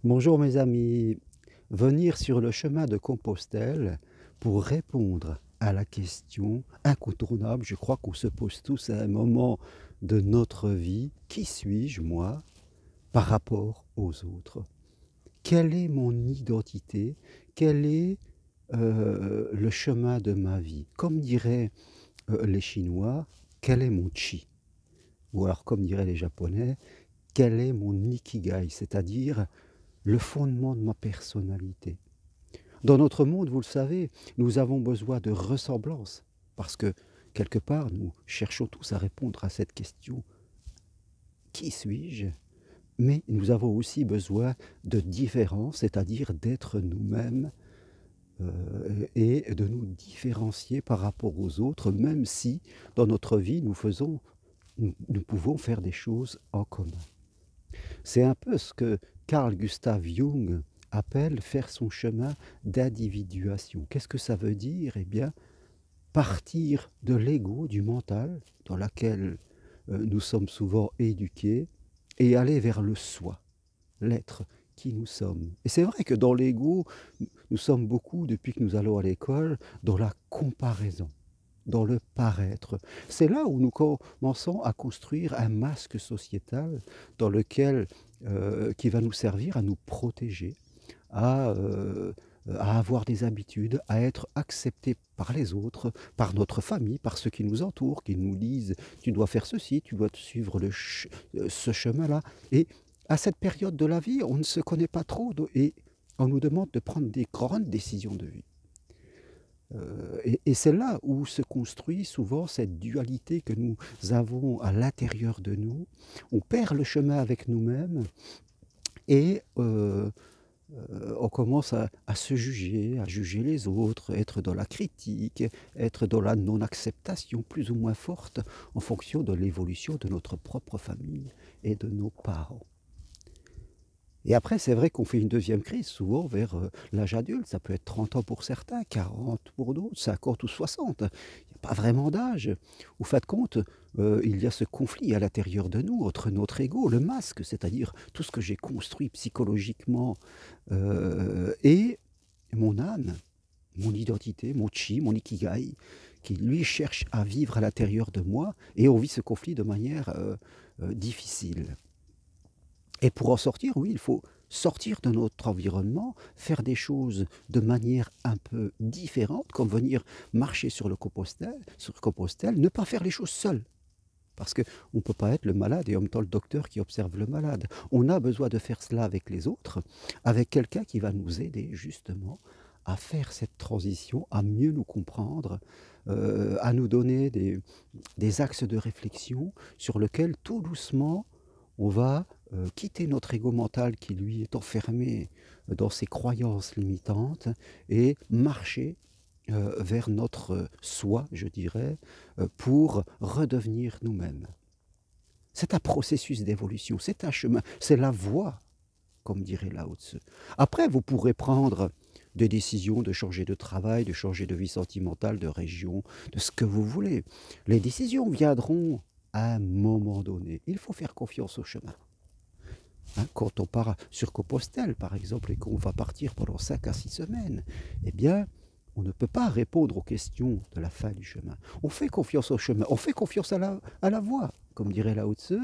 Bonjour mes amis, venir sur le chemin de Compostelle pour répondre à la question incontournable, je crois qu'on se pose tous à un moment de notre vie, qui suis-je moi par rapport aux autres? Quelle est mon identité? Quel est le chemin de ma vie? Comme diraient les Chinois, quel est mon chi? Ou alors comme diraient les Japonais, quel est mon ikigai? C'est-à-dire le fondement de ma personnalité. Dans notre monde, vous le savez, nous avons besoin de ressemblance, parce que quelque part, nous cherchons tous à répondre à cette question: qui suis-je? Mais nous avons aussi besoin de différence, c'est-à-dire d'être nous-mêmes et de nous différencier par rapport aux autres, même si dans notre vie, nous pouvons faire des choses en commun. C'est un peu ce que Carl Gustav Jung appelle faire son chemin d'individuation. Qu'est-ce que ça veut dire? Eh bien, partir de l'ego, du mental, dans laquelle nous sommes souvent éduqués, et aller vers le soi, l'être qui nous sommes. Et c'est vrai que dans l'ego, nous sommes beaucoup, depuis que nous allons à l'école, dans la comparaison, dans le paraître. C'est là où nous commençons à construire un masque sociétal dans lequel, qui va nous servir à nous protéger, à avoir des habitudes, à être acceptés par les autres, par notre famille, par ceux qui nous entourent, qui nous disent: «Tu dois faire ceci, tu dois suivre ce chemin-là». Et à cette période de la vie, on ne se connaît pas trop et on nous demande de prendre des grandes décisions de vie. Et c'est là où se construit souvent cette dualité que nous avons à l'intérieur de nous. On perd le chemin avec nous-mêmes et on commence à se juger, à juger les autres, être dans la critique, être dans la non-acceptation plus ou moins forte en fonction de l'évolution de notre propre famille et de nos parents. Et après, c'est vrai qu'on fait une deuxième crise, souvent vers, l'âge adulte. Ça peut être 30 ans pour certains, 40 pour d'autres, 50 ou 60. Il n'y a pas vraiment d'âge. Au fin de compte, il y a ce conflit à l'intérieur de nous, entre notre ego, le masque, c'est-à-dire tout ce que j'ai construit psychologiquement, et mon âme, mon identité, mon chi, mon ikigai, qui lui cherche à vivre à l'intérieur de moi, et on vit ce conflit de manière, difficile. Et pour en sortir, oui, il faut sortir de notre environnement, faire des choses de manière un peu différente, comme venir marcher sur Compostelle, ne pas faire les choses seul. Parce qu'on ne peut pas être le malade et en même temps le docteur qui observe le malade. On a besoin de faire cela avec les autres, avec quelqu'un qui va nous aider justement à faire cette transition, à mieux nous comprendre, à nous donner des axes de réflexion sur lesquels tout doucement on va quitter notre ego mental qui lui est enfermé dans ses croyances limitantes et marcher vers notre soi, je dirais, pour redevenir nous-mêmes. C'est un processus d'évolution, c'est un chemin, c'est la voie, comme dirait Lao Tzu. Après, vous pourrez prendre des décisions de changer de travail, de changer de vie sentimentale, de région, de ce que vous voulez. Les décisions viendront à un moment donné. Il faut faire confiance au chemin. Hein, quand on part sur Compostelle, par exemple, et qu'on va partir pendant 5 à 6 semaines, eh bien, on ne peut pas répondre aux questions de la fin du chemin. On fait confiance au chemin, on fait confiance à la voie, comme dirait Lao Tzu,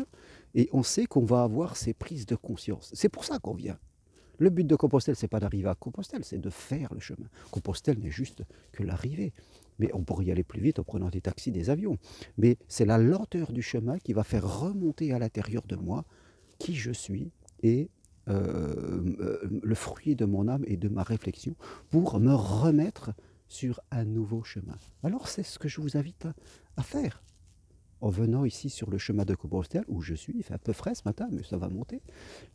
et on sait qu'on va avoir ces prises de conscience. C'est pour ça qu'on vient. Le but de Compostelle, c'est pas d'arriver à Compostelle, c'est de faire le chemin. Compostelle n'est juste que l'arrivée. Mais on pourrait y aller plus vite en prenant des taxis, des avions. Mais c'est la lenteur du chemin qui va faire remonter à l'intérieur de moi qui je suis et le fruit de mon âme et de ma réflexion pour me remettre sur un nouveau chemin. Alors c'est ce que je vous invite à faire en venant ici sur le chemin de Compostelle où je suis. Il fait un peu frais ce matin, mais ça va monter.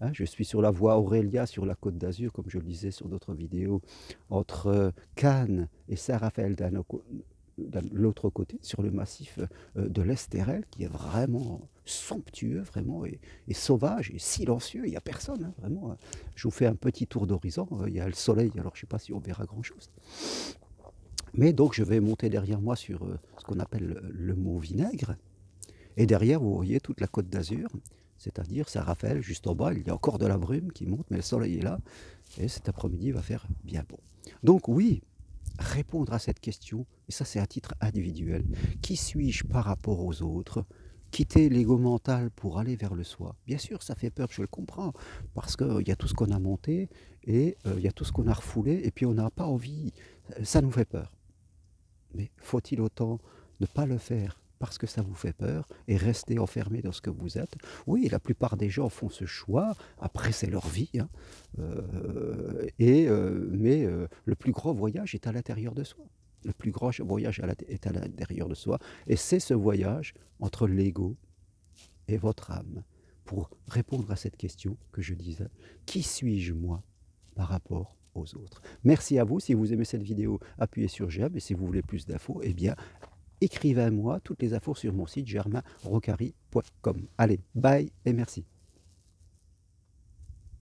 Hein, je suis sur la voie Aurélia sur la Côte d'Azur, comme je le disais sur d'autres vidéos, entre Cannes et Saint-Raphaël de l'autre côté, sur le massif de l'Estérel, qui est vraiment somptueux, vraiment, et sauvage, et silencieux. Il n'y a personne, hein, vraiment. Je vous fais un petit tour d'horizon. Il y a le soleil, alors je ne sais pas si on verra grand-chose. Mais donc, je vais monter derrière moi sur ce qu'on appelle le mont Vinaigre. Et derrière, vous voyez toute la Côte d'Azur, c'est-à-dire Saint-Raphaël, juste en bas, il y a encore de la brume qui monte, mais le soleil est là, et cet après-midi va faire bien beau. Donc oui, répondre à cette question, et ça c'est à titre individuel, qui suis-je par rapport aux autres? Quitter l'ego mental pour aller vers le soi. Bien sûr, ça fait peur, je le comprends, parce qu'il y a tout ce qu'on a monté, et il y a tout ce qu'on a refoulé, et puis on n'a pas envie, ça nous fait peur. Mais faut-il autant ne pas le faire parce que ça vous fait peur et rester enfermé dans ce que vous êtes? Oui, la plupart des gens font ce choix, après c'est leur vie, hein, mais le plus grand voyage est à l'intérieur de soi. Le plus grand voyage est à l'intérieur de soi, et c'est ce voyage entre l'ego et votre âme. Pour répondre à cette question que je disais, qui suis-je moi par rapport aux autres? Merci à vous. Si vous aimez cette vidéo, appuyez sur j'aime, et si vous voulez plus d'infos, eh bien, écrivez-moi toutes les infos sur mon site germainrocari.com. Allez, bye et merci.